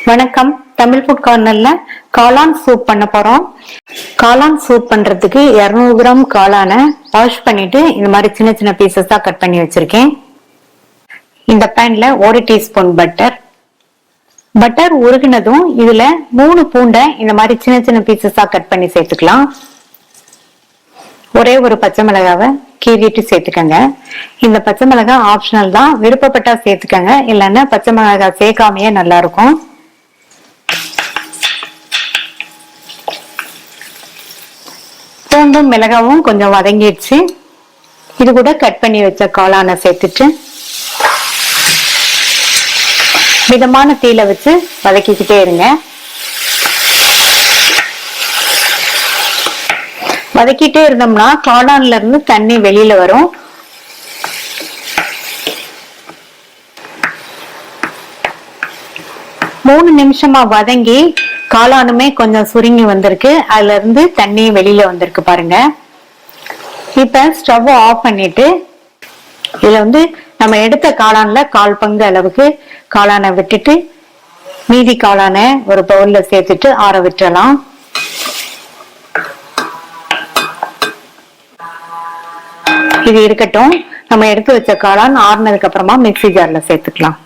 வணக்கம். தமிழ் ஃபுட் கார்னர்ல காளான் சூப் பண்ண போறோம். காளான் சூப் பண்றதுக்கு 200 கிராம் காளானை வாஷ் பண்ணிட்டு இந்த மாதிரி சின்ன சின்ன பீசஸா கட் பண்ணி வச்சிருக்கேன். இந்த பேன்ல 1 டீஸ்பூன் பட்டர் உருகினதும் இதுல 3 பூண்டை இந்த மாதிரி சின்ன சின்ன பீசஸா கட் பண்ணி சேர்த்துக்கலாம். ஒரே ஒரு பச்சை மிளகாவை கீறிட்டு சேர்த்துக்கங்க. இந்த பச்சை மிளகாய் ஆப்ஷனல் தான், விருப்பப்பட்டா சேர்த்துக்கங்க, இல்லைன்னா பச்சை மிளகாய் சேர்க்காமையே நல்லா இருக்கும். பூண்டும் மிளகாவும் கொஞ்சம் வதங்கிடுச்சு. இது கூட கட் பண்ணி வச்ச காளானை சேர்த்துட்டு மிதமான தீயில வச்சு வதக்கிக்கிட்டே இருங்க. வதக்கிட்டே இருந்தோம்னா காளான்ல இருந்து தண்ணி வெளியில வரும். மூணு நிமிஷமா வதங்கி காளானுமே கொஞ்சம் சுருங்கி வந்திருக்கு. அதுல இருந்து தண்ணி வெளியில வந்திருக்கு பாருங்க. இப்ப ஸ்டவ் ஆஃப் பண்ணிட்டு இதுல நம்ம எடுத்த காளான்ல 1/4 பங்கு அளவுக்கு காளானை விட்டுட்டு மீதி காளானை ஒரு பவுல்ல சேர்த்துட்டு ஆற விட்டுறலாம். இது இருக்கட்டும். நம்ம எடுத்து வச்ச காளான் ஆறுனதுக்கு அப்புறமா மிக்ஸி ஜார்ல சேர்த்துக்கலாம்.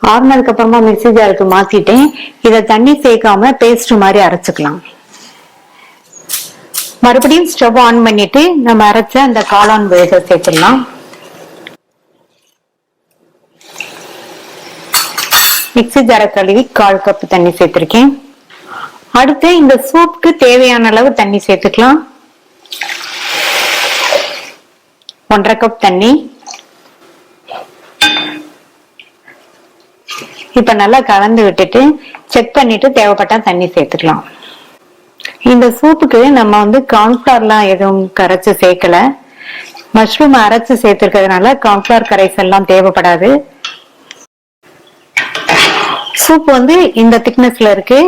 ஆறுனதுக்கு அப்புறமா மிக்ஸி ஜாருக்கு மாத்திட்டேன். இதை தண்ணி சேர்க்காம பேஸ்ட் மாதிரி அரைச்சுக்கலாம். மறுபடியும் ஸ்டவ் ஆன் பண்ணிட்டு நம்ம அரைச்ச அந்த காளான் விழுத சேர்த்துடலாம். மிக்ஸி ஜாரை கழுவி 1/4 கப் தண்ணி சேர்த்திருக்கேன். அடுத்து இந்த சூப்புக்கு தேவையான அளவு தண்ணி சேர்த்துக்கலாம். 1/2 கப் தண்ணி. இப்ப நல்லா கலந்து விட்டுட்டு செக் பண்ணிட்டு தேவைப்பட்டா தண்ணி சேர்த்துக்கலாம். இந்த சூப்புக்கு நம்ம கார்ன்ஃபிளவர்லாம் எதுவும் கரைச்சு சேர்க்கல. மஷ்ரூம் அரைச்சு சேர்த்திருக்கிறதுனால கார்ன்ஃபிளவர் கரைசல் எல்லாம் தேவைப்படாது. சூப் இந்த திக்னஸ்ல இருக்கு.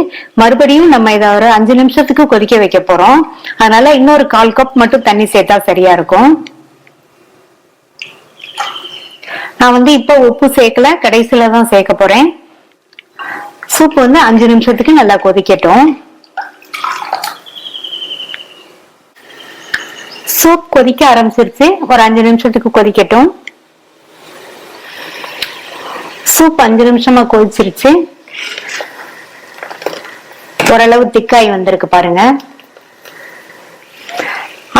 மறுபடியும் நம்ம இதை ஒரு 5 நிமிஷத்துக்கு கொதிக்க வைக்க போறோம். அதனால இன்னொரு 1/4 கப் மட்டும் தண்ணி சேர்த்தா சரியா இருக்கும். நான் இப்ப உப்பு சேர்க்கல, கடைசியில தான் சேர்க்க போறேன். சூப் 5 நிமிஷத்துக்கு நல்லா கொதிக்கட்டும். சூப் கொதிக்க ஆரம்பிச்சிருச்சு. ஒரு 5 நிமிஷத்துக்கு கொதிக்கட்டும். சூப் 5 நிமிஷமா கொதிச்சிருச்சு. ஓரளவு திக்காய் வந்திருக்கு பாருங்க.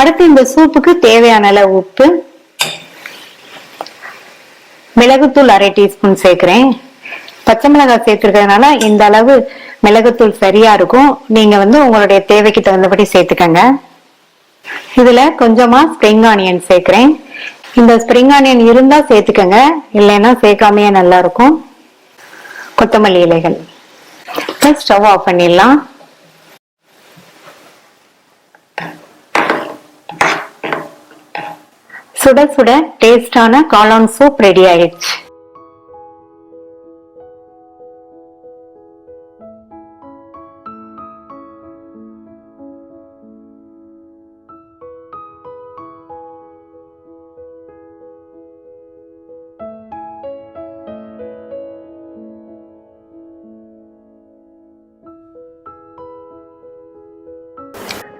அடுத்து இந்த சூப்புக்கு தேவையான அளவு உப்பு, மிளகுத்தூள் 1/2 டீஸ்பூன் சேர்க்கிறேன். பச்சை மிளகாய் சேர்த்திருக்கிறதுனால இந்த அளவு மிளகுத்தூள் சரியா இருக்கும். நீங்க உங்களுடைய தேவைக்கு தகுந்தபடி சேர்த்துக்கங்க. இதுல கொஞ்சமா ஸ்ப்ரிங் ஆனியன் சேர்க்கிறேன். இந்த ஸ்ப்ரிங் ஆனியன் இருந்தா சேர்த்துக்கங்க, இல்லைன்னா சேர்க்காமையே நல்லா இருக்கும். கொத்தமல்லி இலைகள். ஸ்டவ் ஆஃப் பண்ணிடலாம். சுட சுட டேஸ்டான காளான் சூப் ரெடி ஆயிடுச்சு.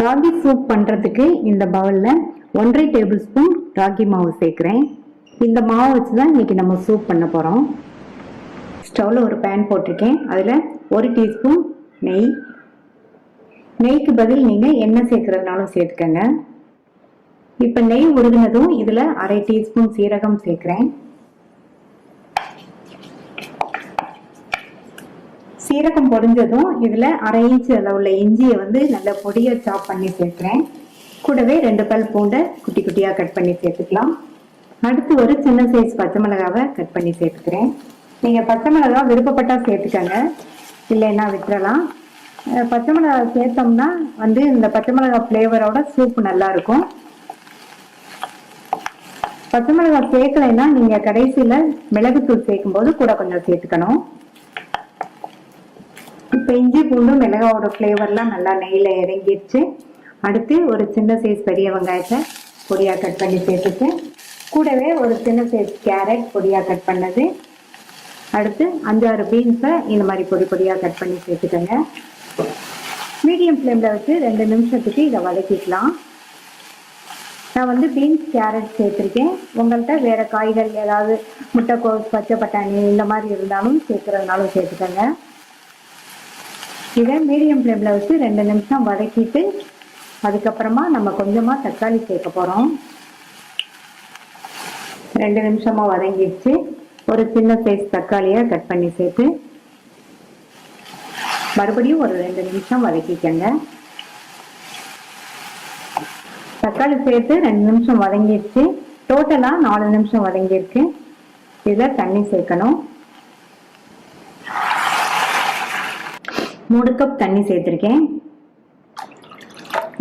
ராகி சூப் பண்றதுக்கு இந்த பவுல்ல 1/2 டேபிள் ஸ்பூன் ராகி மாவு சேர்க்கிறேன். இந்த மாவு வச்சுதான் இன்னைக்கு நம்ம சூப் பண்ண போறோம். ஸ்டவ்ல ஒரு பேன் போட்டிருக்கேன். அதுல 1 டீஸ்பூன் நெய். நெய்க்கு பதில் நீங்க எண்ணெய் சேர்க்கறதுனாலும் சேர்த்துக்கங்க. இப்ப நெய் உருகினதும் இதுல 1/2 டீஸ்பூன் சீரகம் சேர்க்கிறேன். சீரகம் பொரிஞ்சதும் இதுல 1/2 இன்ச் அளவுள்ள இஞ்சியை நல்ல பொடியா சாப் பண்ணி சேர்க்கிறேன். கூடவே 2 பல் பூண்டை குட்டி குட்டியா கட் பண்ணி சேர்த்துக்கலாம். அடுத்து ஒரு சின்ன சைஸ் பச்சை மிளகாவை கட் பண்ணி சேர்த்துக்கிறேன். நீங்க பச்சை மிளகாய் விருப்பப்பட்டா சேர்த்துக்கங்க, இல்லைன்னா விட்டுறலாம். பச்சை மிளகாய் சேர்த்தோம்னா இந்த பச்சை மிளகாய் பிளேவரோட சூப் நல்லா இருக்கும். பச்சை மிளகாய் சேர்க்கலைன்னா நீங்க கடைசியில மிளகுத்தூள் சேர்க்கும் போது கூட கொஞ்சம் சேர்த்துக்கணும். இப்ப இஞ்சி பூண்டு மிளகாவோட பிளேவர்லாம் நல்லா நெய்ல இறங்கிடுச்சு. அடுத்து ஒரு சின்ன சைஸ் பெரிய வெங்காயத்தை பொடியா கட் பண்ணி சேர்த்துட்டு கூடவே ஒரு சின்ன சைஸ் கேரட் பொடியா கட் பண்ணது, அடுத்து 5-6 பீன்ஸை இந்த மாதிரி பொடி பொடியாக கட் பண்ணி சேர்த்துக்கோங்க. மீடியம் ஃப்ளேமில் வச்சு 2 நிமிஷத்துக்கு இதை வதக்கிக்கலாம். நான் வந்து பீன்ஸ், கேரட் சேர்த்துருக்கேன். உங்கள்கிட்ட வேறு காய்கள் ஏதாவது முட்டைக்கோஸ், பச்சை பட்டாணி இந்த மாதிரி இருந்தாலும் சேர்க்குறதுனாலும் சேர்த்துக்கோங்க. இதை மீடியம் ஃப்ளேமில் வச்சு 2 நிமிஷம் வதக்கிட்டு அதுக்கப்புறமா நம்ம கொஞ்சமாக தக்காளி சேர்க்க போகிறோம். 2 நிமிஷமாக வதங்கிடுச்சு. ஒரு சின்ன சைஸ் தக்காளியை கட் பண்ணி சேர்த்து மறுபடியும் ஒரு 2 நிமிஷம் வதக்கிக்கங்க. தக்காளி சேர்த்து 2 நிமிஷம் வதங்கிடுச்சு. டோட்டலாக 4 நிமிஷம் வதங்கிருக்கு. இதில் தண்ணி சேர்க்கணும். 3 கப் தண்ணி சேர்த்துருக்கேன்.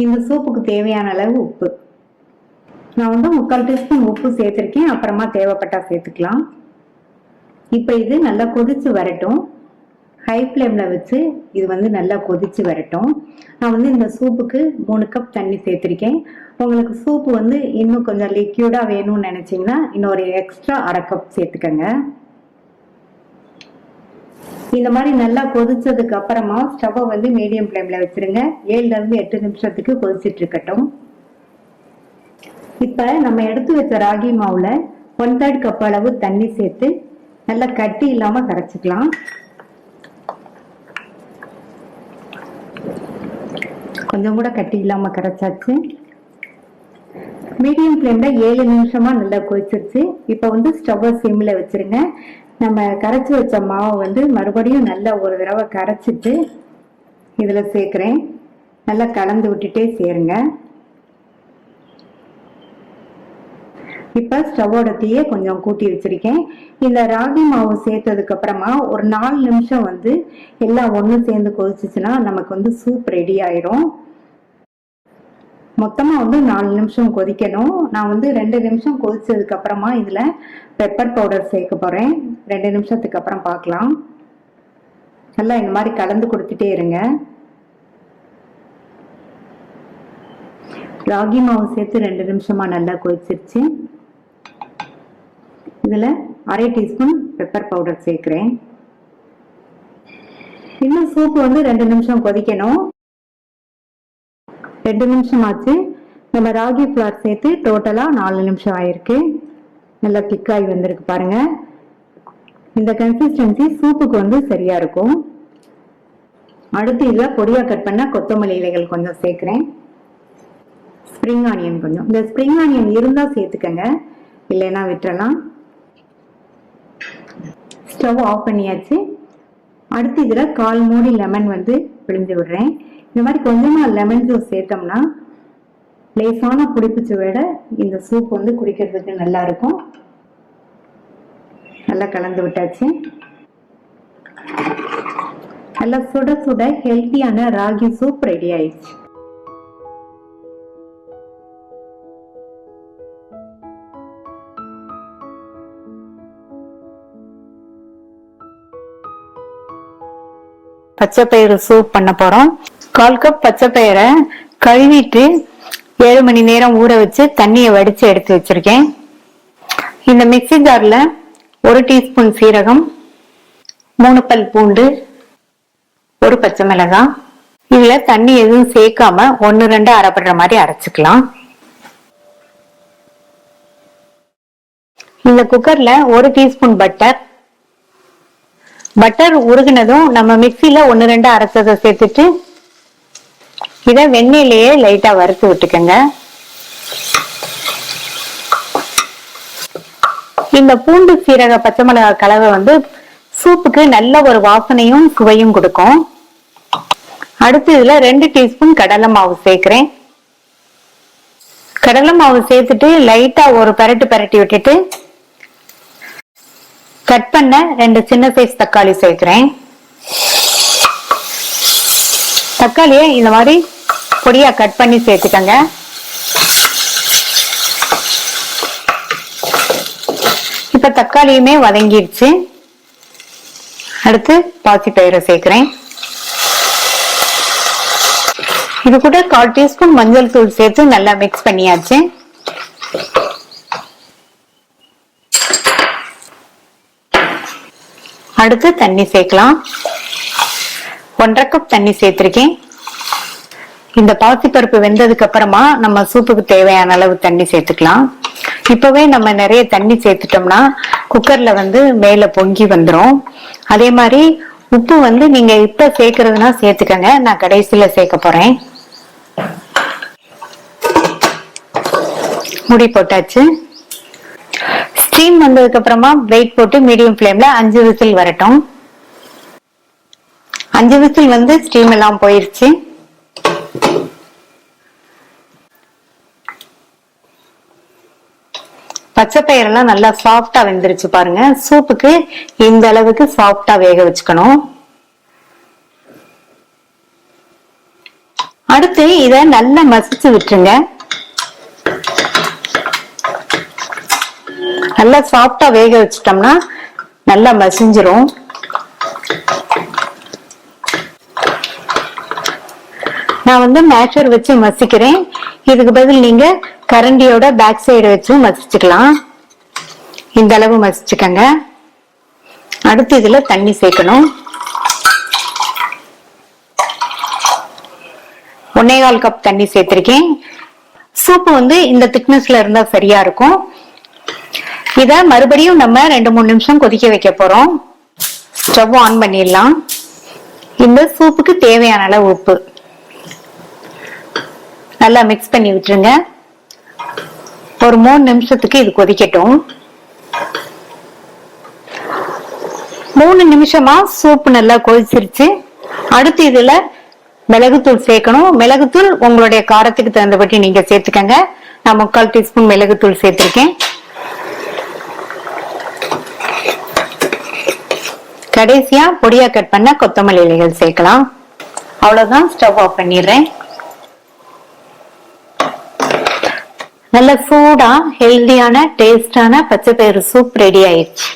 இந்த சூப்புக்கு தேவையான அளவு உப்பு நான் வந்து 3/4 டீஸ்பூன் உப்பு சேர்த்துருக்கேன். அப்புறமா தேவைப்பட்டா சேர்த்துக்கலாம். இப்போ இது நல்லா கொதிச்சு வரட்டும். ஹை ஃப்ளேமில் வச்சு இது வந்து நல்லா கொதிச்சு வரட்டும். நான் வந்து இந்த சூப்புக்கு 3 கப் தண்ணி சேர்த்துருக்கேன். உங்களுக்கு சூப்பு வந்து இன்னும் கொஞ்சம் லிக்யூடாக வேணும்னு நினச்சிங்கன்னா இன்னொரு எக்ஸ்ட்ரா 1/2 கப் சேர்த்துக்கங்க. இந்த மாதிரி நல்லா கொதிச்சதுக்கு அப்புறமா ஸ்டவ்வை வந்து மீடியம் ஃப்ளேமில் வச்சுருங்க. 7-8 நிமிஷத்துக்கு கொதிச்சுட்டு இருக்கட்டும். இப்போ நம்ம எடுத்து வச்ச ராகி மாவில் 1/3 கப் அளவு தண்ணி சேர்த்து நல்லா கட்டி இல்லாமல் கரைச்சிக்கலாம். கொஞ்சம் கூட கட்டி இல்லாமல் கரைச்சாச்சு. மீடியம் ஃப்ளேமில் 7 நிமிஷமாக நல்லா கொதிச்சிருச்சு. இப்போ வந்து ஸ்டவ்வை சிம்மில் வச்சுருங்க. நம்ம கரைச்சி வச்ச மாவை வந்து மறுபடியும் நல்லா ஒரு தடவை கரைச்சிட்டு இதில் சேர்க்குறேன். நல்லா கலந்து விட்டுட்டே சேருங்க. இப்போ ஸ்டவ்வோட தீயை கொஞ்சம் கூட்டி வச்சிருக்கேன். இந்த ராகி மாவு சேர்த்ததுக்கு அப்புறமா ஒரு 4 நிமிஷம் வந்து எல்லாம் ஒன்று சேர்ந்து கொதிச்சுச்சுன்னா நமக்கு வந்து சூப் ரெடி ஆயிரும். மொத்தமாக வந்து 4 நிமிஷம் கொதிக்கணும். நான் வந்து 2 நிமிஷம் கொதிச்சதுக்கு அப்புறமா இதில் பெப்பர் பவுடர் சேர்க்க போகிறேன். 2 நிமிஷத்துக்கு அப்புறம் பார்க்கலாம். நல்லா இந்த மாதிரி கலந்து கொடுத்துட்டே இருங்க. ராகி மாவு சேர்த்து 2 நிமிஷமா நல்லா கொதிச்சிருச்சு. இதில் 1/2 டீஸ்பூன் பெப்பர் பவுடர் சேர்க்கிறேன். இன்னும் சூப்பு வந்து 2 நிமிஷம் கொதிக்கணும். 2 நிமிஷம் ஆச்சு. நம்ம ராகி ஃப்ளார் சேர்த்து டோட்டலாக 4 நிமிஷம் ஆயிருக்கு. நல்லா திக்காய் வந்திருக்கு பாருங்க. இந்த கன்சிஸ்டன்சி சூப்புக்கு வந்து சரியா இருக்கும். அடுத்து இதில் பொடியாக கட் பண்ண கொத்தமல்லி இலைகள் கொஞ்சம் சேர்க்கிறேன். ஸ்ப்ரிங் ஆனியன் கொஞ்சம். இந்த ஸ்ப்ரிங் ஆனியன் இருந்தால் சேர்த்துக்கங்க, இல்லைன்னா விட்டுறலாம். ஸ்டவ் ஆஃப் பண்ணியாச்சு. அடுத்து இதில் 1/4 மூடி லெமன் வந்து பிழிஞ்சு விடுறேன். இந்த மாதிரி கொஞ்சமா லெமன் ஜூஸ் சேர்த்தோம்னா லேசான புளிப்பு சுவையோட இந்த சூப் வந்து குடிக்கிறதுக்கு நல்லா இருக்கும். நல்லா கலந்து விட்டாச்சு. நல்லா சுட சுட ஹெல்த்தியான ராகி சூப் ரெடி ஆயிடுச்சு. பச்சை பயிறு சூப் பண்ண போறோம். 1/4 கப் பச்சை பயிரை கழுவிட்டு 7 மணி நேரம் ஊற வச்சு தண்ணியை வடிச்சு எடுத்து வச்சிருக்கேன். இந்த மிக்ஸி ஜார்ல 1 டீஸ்பூன் சீரகம், 3 பல் பூண்டு, 1 பச்சை மிளகாய், இதுல தண்ணி எதுவும் சேர்க்காம 1-2 அரைப்படுற மாதிரி அரைச்சுக்கலாம். இந்த குக்கர்ல 1 டீஸ்பூன் பட்டர் உருகினதும் நம்ம மிக்சியில 1-2 அரைச்சதை சேர்த்துட்டு இதை வெண்ணெயிலேயே லைட்டா வறுத்து விட்டுக்கங்க. இந்த பூண்டு சீரக பச்சை மிளகாய் கலவை வந்து சூப்புக்கு நல்ல ஒரு வாசனையும் சுவையும் கொடுக்கும். அடுத்து இதுல 2 டீஸ்பூன் கடலை மாவு சேர்க்கிறேன். கடலை மாவு சேர்த்துட்டு லைட்டா ஒரு பரட்டி விட்டுட்டு கட் பண்ண 2 சின்ன சைஸ் தக்காளி சேர்க்கிறேன். தக்காளியை இந்த மாதிரி பொடியா கட் பண்ணி சேர்த்துக்கங்க. இப்ப தக்காளியுமே வதங்கிடுச்சு. அடுத்து பாசி பயிரை சேர்க்கிறேன். இது கூட 1/4 டீஸ்பூன் மஞ்சள் தூள் சேர்த்து நல்லா மிக்ஸ் பண்ணியாச்சு. அடுத்து தண்ணி சேர்க்கலாம். 1.5 கப் தண்ணி சேர்த்திருக்கேன். இந்த பாசிப்பருப்பு வெந்ததுக்கு அப்புறமா நம்ம சூப்புக்கு தேவையான அளவு தண்ணி சேர்த்துக்கலாம். இப்பவே நம்ம நிறைய தண்ணி சேர்த்துட்டோம்னா குக்கர்ல மேல பொங்கி வந்துடும். அதே மாதிரி உப்பு நீங்க இப்ப சேர்க்கறதுனா சேர்த்துக்கங்க, நான் கடைசியில சேர்க்க போறேன். மூடி போட்டாச்சு. ஸ்டீம் வந்ததுக்கு அப்புறமா வெயிட் போட்டு மீடியம் ஃப்ளேம்ல 5 விசில் வரட்டும். 5 விசில் ஸ்டீம் எல்லாம் போயிருச்சு. பச்சை பயிரெல்லாம் நல்லா சாஃப்டா வெந்துருச்சு பாருங்க. சூப்புக்கு இந்த அளவுக்கு சாஃப்டா வேக வச்சுக்கணும். அடுத்து இத நல்லா மசிச்சு விட்டுருங்க. நல்லா சாஃப்டா வேக வச்சுட்டோம்னா நல்லா மசிஞ்சிரும். நான் மேஷர் வச்சு மசிக்கிறேன். இதுக்கு பதில் நீங்க கரண்டியோட பேக் சைடு வச்சு மசிச்சுக்கலாம். இந்த அளவு மசிச்சுக்கங்க. அடுத்து இதுல தண்ணி சேர்க்கணும். 1.25 கப் தண்ணி சேர்த்திருக்கேன். சூப்பு இந்த திக்னஸ்ல இருந்தா சரியா இருக்கும். இத மறுபடியும் நம்ம 2-3 நிமிஷம் கொதிக்க வைக்க போறோம். ஸ்டவ் ஆன் பண்ணிடலாம். இந்த சூப்புக்கு தேவையான அளவு உப்பு நல்லா மிக்ஸ் பண்ணி விட்டுருங்க. ஒரு 3 நிமிஷத்துக்கு இது கொதிக்கட்டும். 3 நிமிஷமா சூப்பு நல்லா கொதிச்சிருச்சு. அடுத்து இதுல மிளகுத்தூள் சேர்க்கணும். மிளகுத்தூள் உங்களுடைய காரத்துக்கு தகுந்தபடி நீங்க சேர்த்துக்கங்க. நான் 3/4 டீஸ்பூன் மிளகுத்தூள் சேர்த்திருக்கேன். கடைசியா பொடியா கட் பண்ண கொத்தமல்லி இலைகள் சேர்க்கலாம். அவ்வளவுதான், ஸ்டவ் ஆஃப் பண்ணிடுறேன். நல்ல சூடா ஹெல்தியான டேஸ்டான பச்சை பயிறு சூப் ரெடி ஆயிடுச்சு.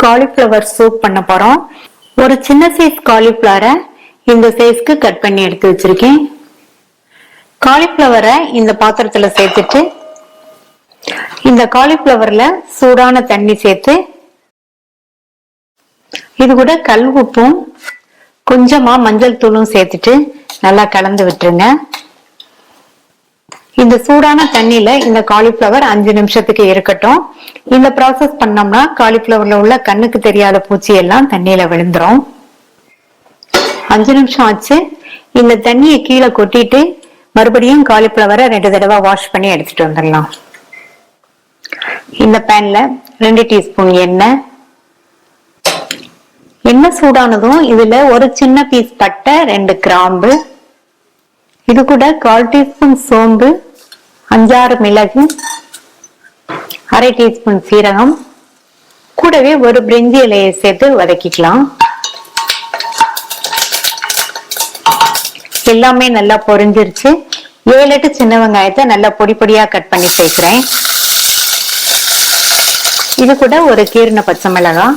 காலிஃபிளவர் சூப் பண்ண போறோம். ஒரு சின்ன சைஸ் காலிஃபிளவரை இந்த சைஸ்க்கு கட் பண்ணி எடுத்து வச்சிருக்கேன். காலிஃபிளவரை இந்த பாத்திரத்துல சேர்த்துட்டு இந்த காலிஃபிளவர்ல சூடான தண்ணி சேர்த்து இது கூட கல் உப்பும் கொஞ்சமா மஞ்சள் தூளும் சேர்த்துட்டு நல்லா கலந்து விட்டுருங்க. இந்த சூடான தண்ணியில இந்த காலிஃபிளவர் 5 நிமிஷத்துக்கு இருக்கட்டும். இந்த ப்ராசஸ் பண்ணோம்னா காலிஃபிளவர்ல உள்ள கண்ணுக்கு தெரியாத பூச்சி எல்லாம் தண்ணியில விழுந்துரும். 5 நிமிஷம் ஆச்சு. இந்த தண்ணியை கீழே கொட்டிட்டு மறுபடியும் காலிஃபிளவரை 2 தடவை வாஷ் பண்ணி எடுத்துட்டு வந்துடலாம். இந்த பேன்ல 2 டீஸ்பூன் எண்ணெய் சூடானதும் இதுல ஒரு சின்ன பீஸ் பட்டை, 2 கிராம்பு, இது கூட 1/4 டீஸ்பூன் சோம்பு, 5-6 மிளகு, 1/2 டீஸ்பூன் சீரகம், கூடவே ஒரு பிரிஞ்சி இலையை சேர்த்து வதக்கிக்கலாம். எல்லாமே நல்லா பொரிஞ்சிருச்சு. 7-8 சின்ன வெங்காயத்தை நல்லா பொடி பொடியா கட் பண்ணி சேர்க்கிறேன். இது கூட ஒரு கீறின பச்சை மிளகாய்,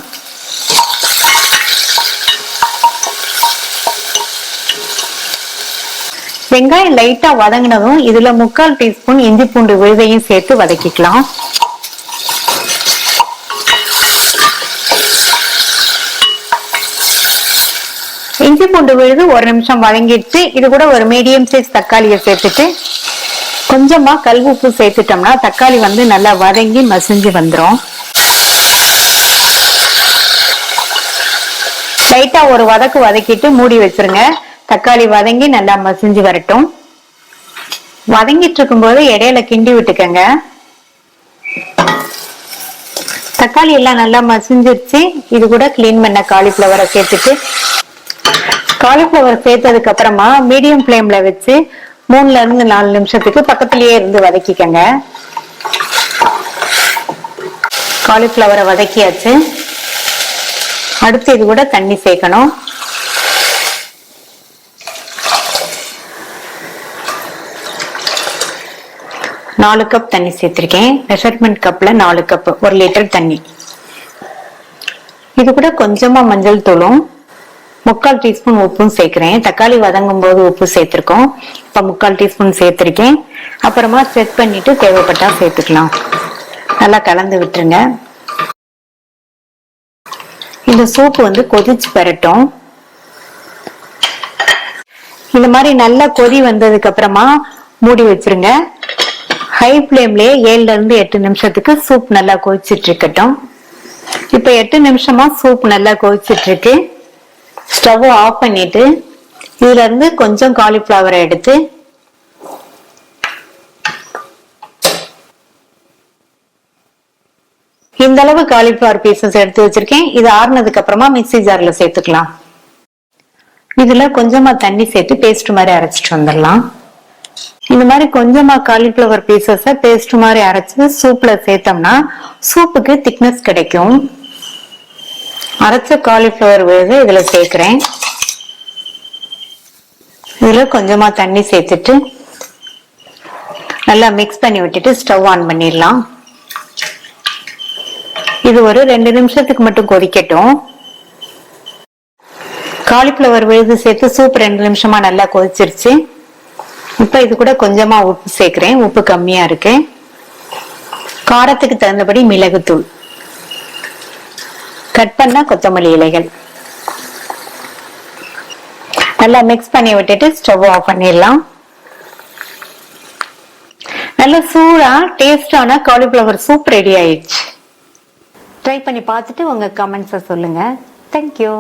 வெங்காயம் லைட்டா வதங்கினதும் இதுல 3/4 டீஸ்பூன் இஞ்சி பூண்டு விழுதையும் சேர்த்து வதக்கிக்கலாம். இஞ்சி பூண்டு விழுது 1 நிமிஷம் வதங்கிடுச்சு. இது கூட ஒரு மீடியம் சைஸ் தக்காளியை சேர்த்துட்டு கொஞ்சமா கல் உப்பு சேர்த்துட்டோம்னா தக்காளி நல்லா வதங்கி மசிஞ்சு வந்துடும். லைட்டா ஒரு வதக்கிட்டு மூடி வச்சிருங்க. தக்காளி வதங்கி நல்லா மசிஞ்சு வரட்டும். வதங்கிட்டு இருக்கும் போது இடையில கிண்டி விட்டுக்கங்க. தக்காளி எல்லாம் நல்லா மசிஞ்சிருச்சு. இது கூட கிளீன் பண்ண காலிஃபிளவரை சேர்த்துட்டு காலிஃபிளவர் சேர்த்ததுக்கு அப்புறமா மீடியம் ஃப்ளேம்ல வச்சு 3-4 நிமிஷத்துக்கு பக்கத்திலேயே இருந்து வதக்கிக்கங்க. காலிஃபிளவரை வதக்கியாச்சு. அடுத்து இது கூட தண்ணி சேர்க்கணும். 4 கப் தண்ணி சேர்த்திருக்கேன். மெஷர்மெண்ட் கப்ல 4 கப், 1 லிட்டர் தண்ணி. இது கூட கொஞ்சமா மஞ்சள் தூளும் 3/4 டீஸ்பூன் உப்பும் சேர்க்கிறேன். தக்காளி வதங்கும் போது உப்பு சேர்த்திருக்கோம், இப்ப 3/4 டீஸ்பூன் சேர்த்திருக்கேன். அப்புறமா செக் பண்ணிட்டு தேவைப்பட்டா சேர்த்துக்கலாம். நல்லா கலந்து விட்டுருங்க. இந்த சூப் வந்து கொதிச்சு பெறட்டும். இந்த மாதிரி நல்லா கொதி வந்ததுக்கு அப்புறமா மூடி வச்சிருங்க. ஹை ஃப்ளேம்லயே 7ல இருந்து 8 நிமிஷத்துக்கு சூப் நல்லா கொதிச்சிட்டு இருக்கட்டும். இப்ப 8 நிமிஷமா சூப் நல்லா கொதிச்சிட்டு இருக்கு. ஸ்டவ் ஆஃப் பண்ணிட்டு இதுல இருந்து கொஞ்சம் காலிஃபிளவரை எடுத்து இந்த அளவு காலிஃபிளவர் பீசஸ் எடுத்து வச்சிருக்கேன். இது ஆறுனதுக்கு அப்புறமா மிக்ஸி ஜார்ல சேர்த்துக்கலாம். இதுல கொஞ்சமா தண்ணி சேர்த்து பேஸ்ட் மாதிரி அரைச்சிட்டு வந்துடலாம். இந்த மாதிரி கொஞ்சமா காலிஃபிளவர் பீசஸ பேஸ்ட் மாதிரி அரைச்சு சூப்ல சேர்த்தோம்னா சூப்புக்கு திக்னஸ் கிடைக்கும். அரைச்ச காலிஃபிளவர் விழுது இதுல சேர்க்கிறேன். இதுல கொஞ்சமா தண்ணி சேர்த்துட்டு நல்லா மிக்ஸ் பண்ணி விட்டுட்டு ஸ்டவ் ஆன் பண்ணிடலாம். இது ஒரு 2 நிமிஷத்துக்கு மட்டும் கொதிக்கட்டும். காலிஃபிளவர் விழுது சேர்த்து சூப் 2 நிமிஷமா நல்லா கொதிச்சிருச்சு. இப்ப இது கூட கொஞ்சமா உப்பு சேர்க்கிறேன். உப்பு கம்மியா இருக்கு. காரத்துக்கு தகுந்தபடி மிளகுத்தூள், கட் பண்ண கொத்தமல்லி இலைகள் நல்லா மிக்ஸ் பண்ணி விட்டுட்டு ஸ்டவ் ஆஃப் பண்ணிடலாம். நல்ல சூடா டேஸ்டான காலிஃபிளவர் சூப் ரெடி ஆயிடுச்சு. ட்ரை பண்ணி பார்த்துட்டு உங்க கமெண்ட்ஸை சொல்லுங்க. தேங்க்யூ.